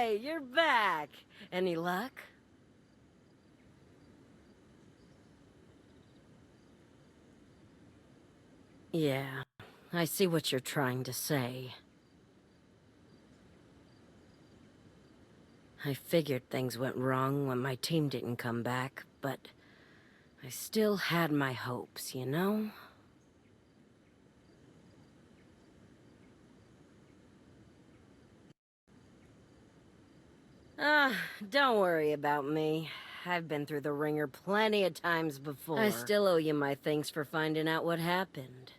Hey, you're back. Any luck? Yeah, I see what you're trying to say. I figured things went wrong when my team didn't come back, but I still had my hopes, you know? Ah, don't worry about me. I've been through the ringer plenty of times before. I still owe you my thanks for finding out what happened.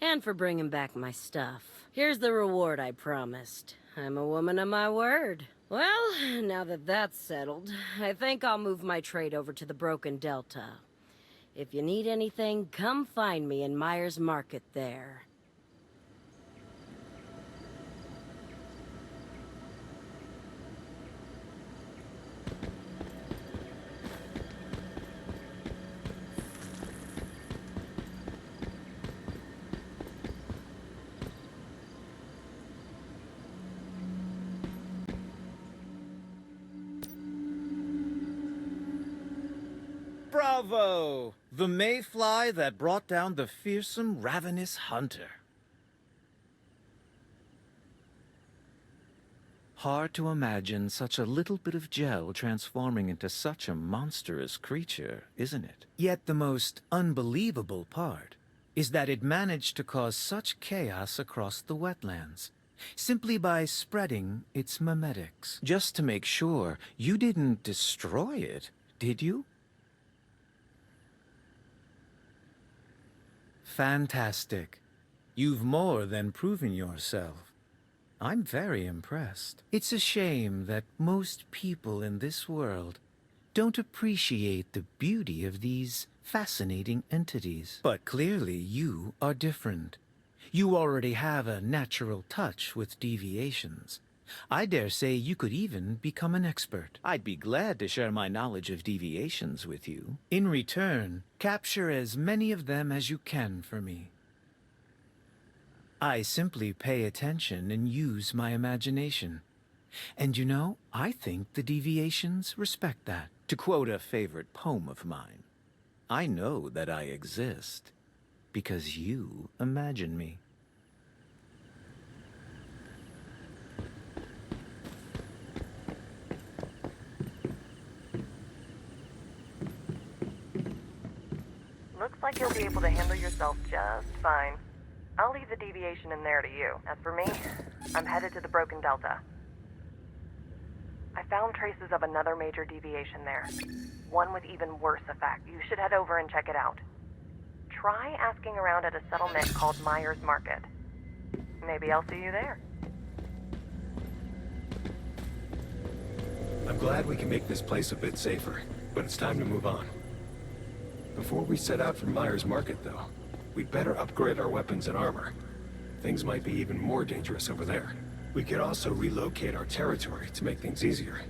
And for bringing back my stuff. Here's the reward I promised. I'm a woman of my word. Well, now that that's settled, I think I'll move my trade over to the Broken Delta. If you need anything, come find me in Myers Market there. Bravo! The mayfly that brought down the fearsome, ravenous hunter. Hard to imagine such a little bit of gel transforming into such a monstrous creature, isn't it? Yet the most unbelievable part is that it managed to cause such chaos across the wetlands, simply by spreading its memetics. Just to make sure, you didn't destroy it, did you? Fantastic. You've more than proven yourself. I'm very impressed. It's a shame that most people in this world don't appreciate the beauty of these fascinating entities. But clearly you are different. You already have a natural touch with deviations. I dare say you could even become an expert. I'd be glad to share my knowledge of deviations with you. In return, capture as many of them as you can for me. I simply pay attention and use my imagination. And you know, I think the deviations respect that. To quote a favorite poem of mine, I know that I exist because you imagine me. Looks like you'll be able to handle yourself just fine. I'll leave the deviation in there to you. As for me, I'm headed to the Broken Delta. I found traces of another major deviation there. One with even worse effect. You should head over and check it out. Try asking around at a settlement called Myers Market. Maybe I'll see you there. I'm glad we can make this place a bit safer, but it's time to move on. Before we set out for Myers Market, though, we'd better upgrade our weapons and armor. Things might be even more dangerous over there. We could also relocate our territory to make things easier.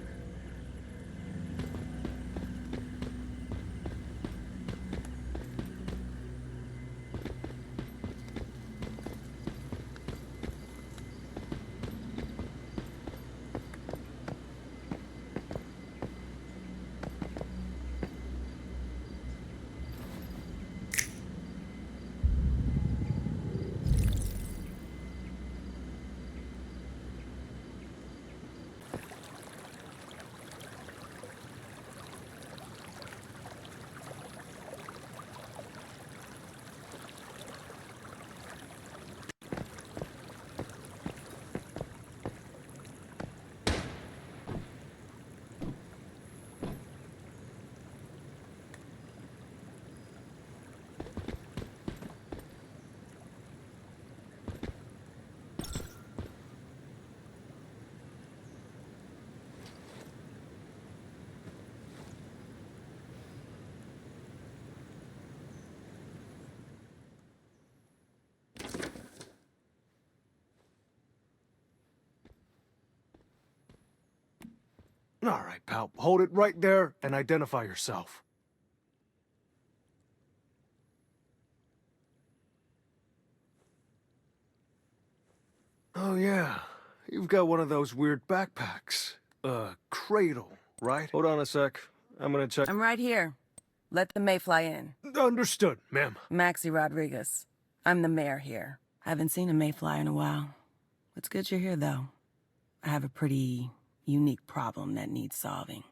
All right, pal. Hold it right there and identify yourself. Oh, yeah. You've got one of those weird backpacks. Cradle, right? Hold on a sec. I'm gonna check. I'm right here. Let the Mayfly in. Understood, ma'am. Maxie Rodriguez. I'm the mayor here. I haven't seen a Mayfly in a while. It's good you're here, though. I have a pretty unique problem that needs solving.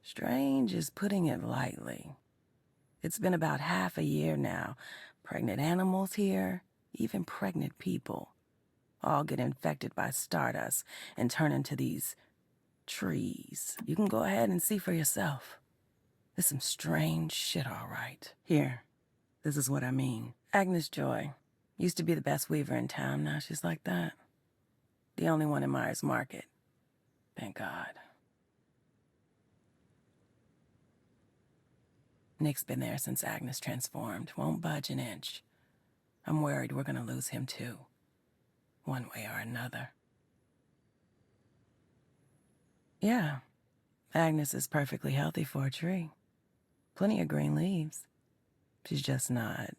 Strange is putting it lightly. It's been about half a year now. Pregnant animals here, even pregnant people, all get infected by stardust and turn into these trees. You can go ahead and see for yourself. There's some strange shit, all right. Here, this is what I mean. Agnes Joy used to be the best weaver in town. Now she's like that. The only one in Myers Market. Thank God. Nick's been there since Agnes transformed. Won't budge an inch. I'm worried we're gonna lose him too. One way or another. Yeah. Agnes is perfectly healthy for a tree. Plenty of green leaves. She's just not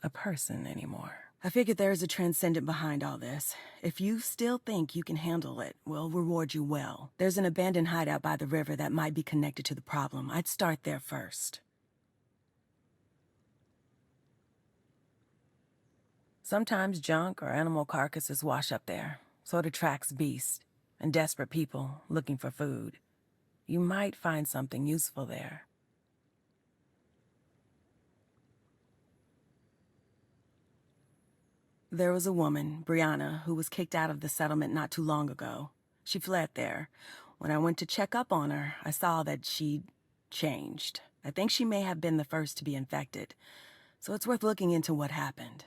a person anymore. I figured there's a transcendent behind all this. If you still think you can handle it, we'll reward you well. There's an abandoned hideout by the river that might be connected to the problem. I'd start there first. Sometimes junk or animal carcasses wash up there. Sort of tracks beasts and desperate people looking for food. You might find something useful there. There was a woman, Brianna, who was kicked out of the settlement not too long ago. She fled there. When I went to check up on her, I saw that she'd changed. I think she may have been the first to be infected, so it's worth looking into what happened.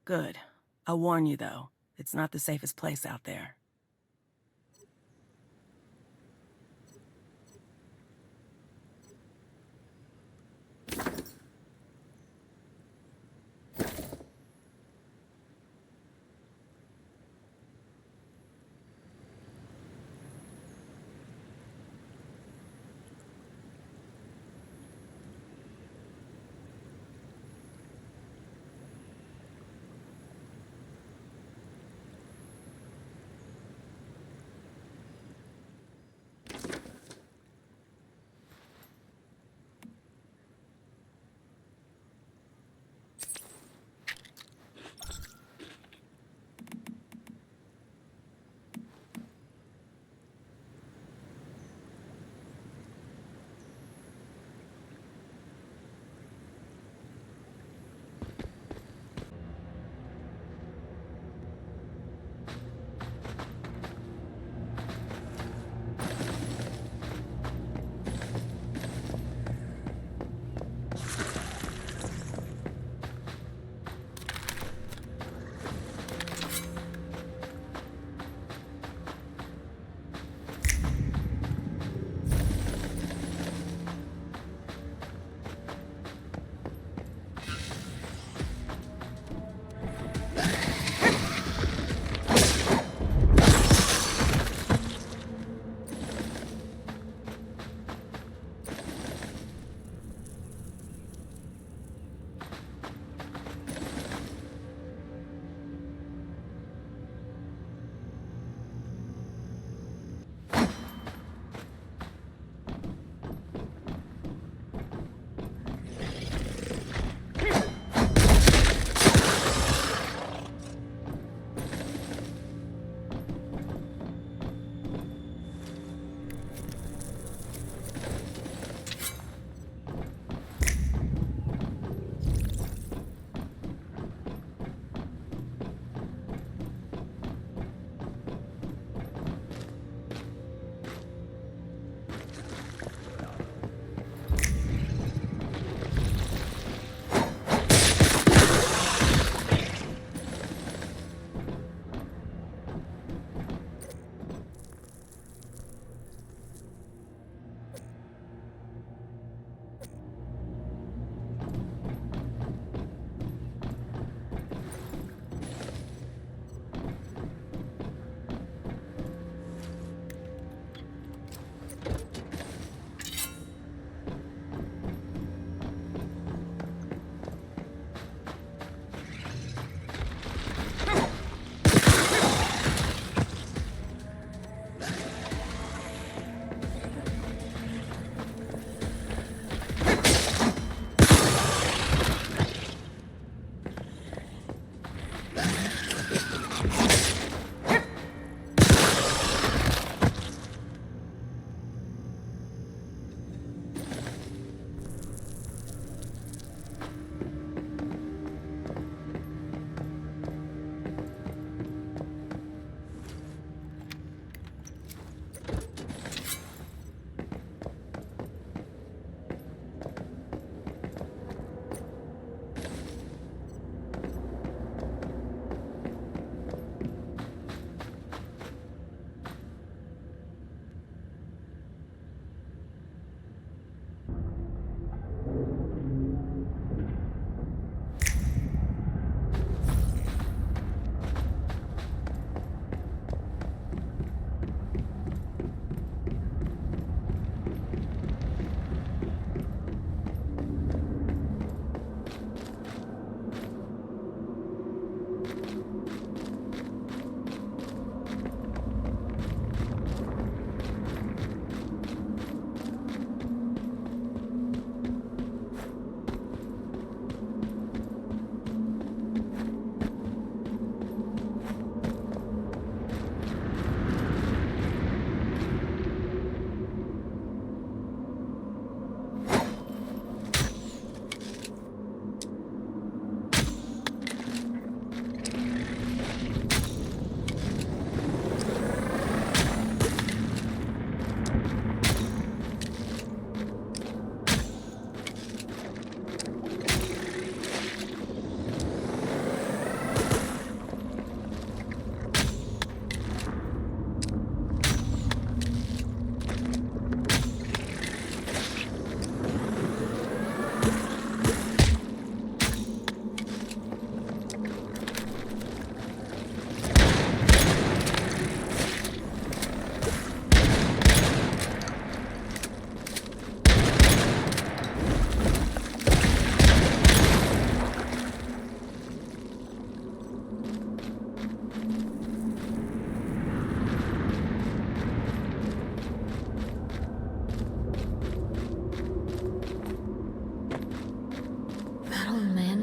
Good. I'll warn you, though. It's not the safest place out there.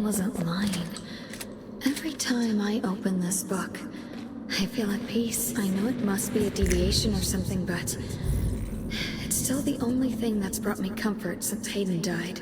wasn't lying. Every time I open this book, I feel at peace. I know it must be a deviation or something, but it's still the only thing that's brought me comfort since Hayden died.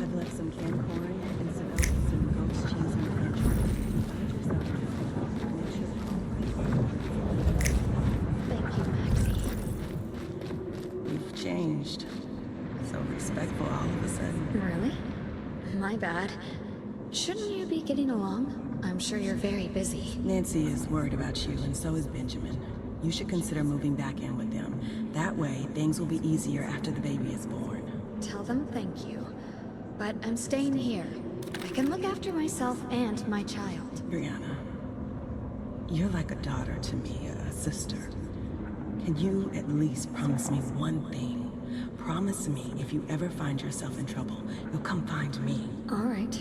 I've left some canned corn and some oats and goat's cheese in the pantry. Make sure Thank you, Maxie. you've changed. So respectful all of a sudden. Really? My bad. Shouldn't you be getting along? I'm sure you're very busy. Nancy is worried about you, and so is Benjamin. You should consider moving back in with them. That way, things will be easier after the baby is born. Tell them thank you. But I'm staying here. I can look after myself and my child. Brianna, you're like a daughter to me, a sister. Can you at least promise me one thing? Promise me if you ever find yourself in trouble, you'll come find me. All right.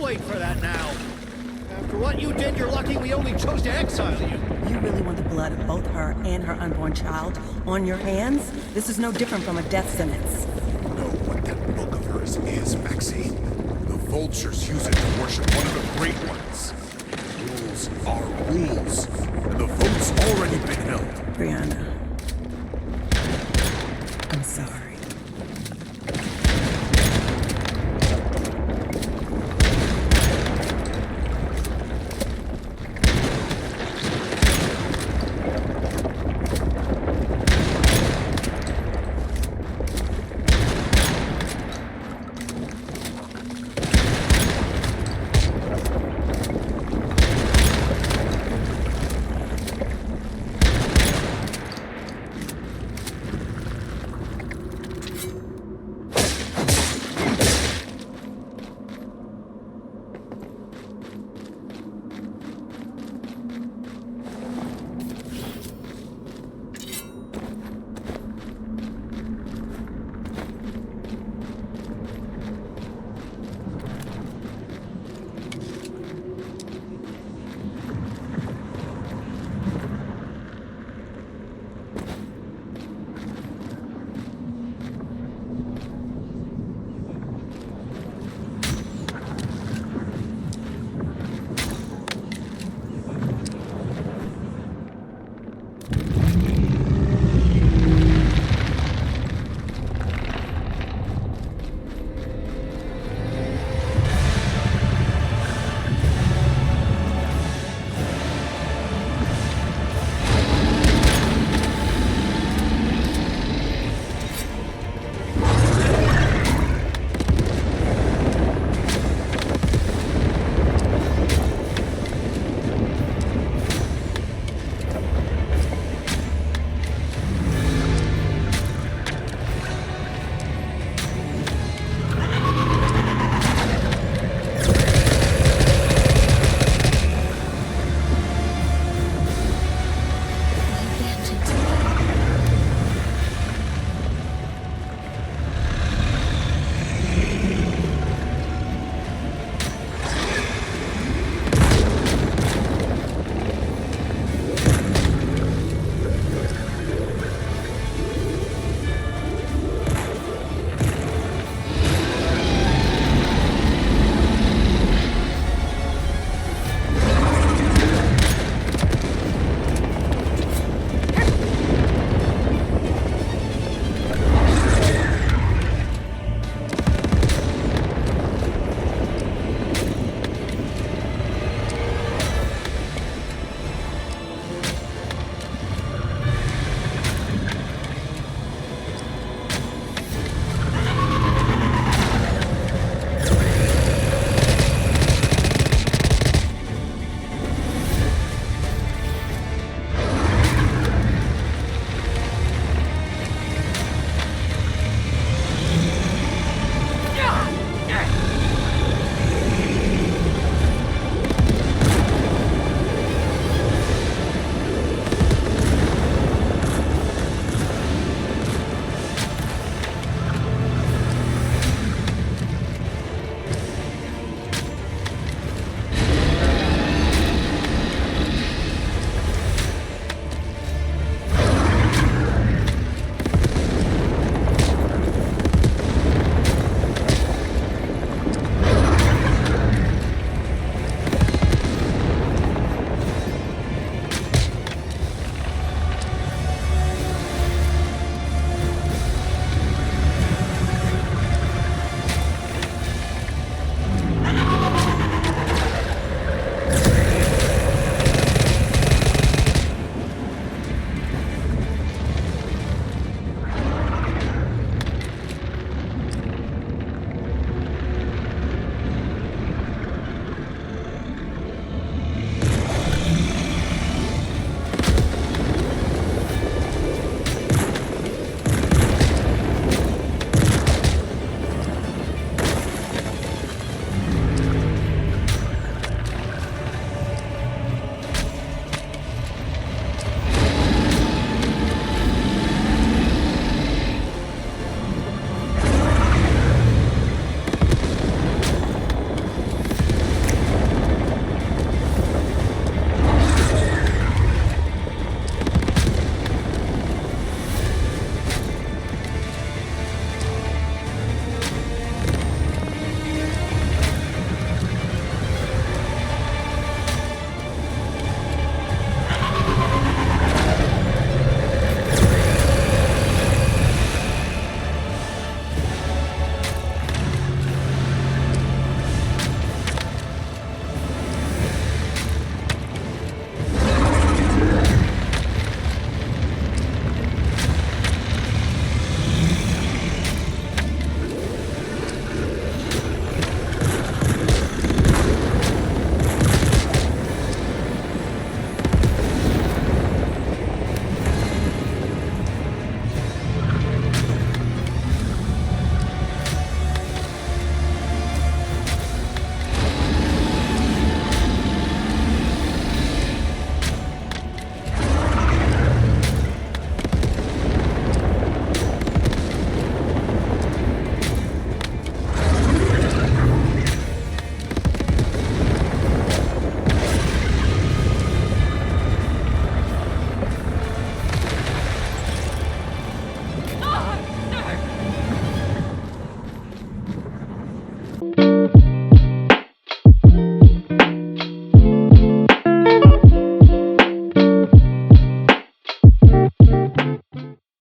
late for that now. After what you did, you're lucky we only chose to exile you. You really want the blood of both her and her unborn child on your hands? This is no different from a death sentence. Know what that book of hers is, Maxie. The vultures use it to worship one of the great ones.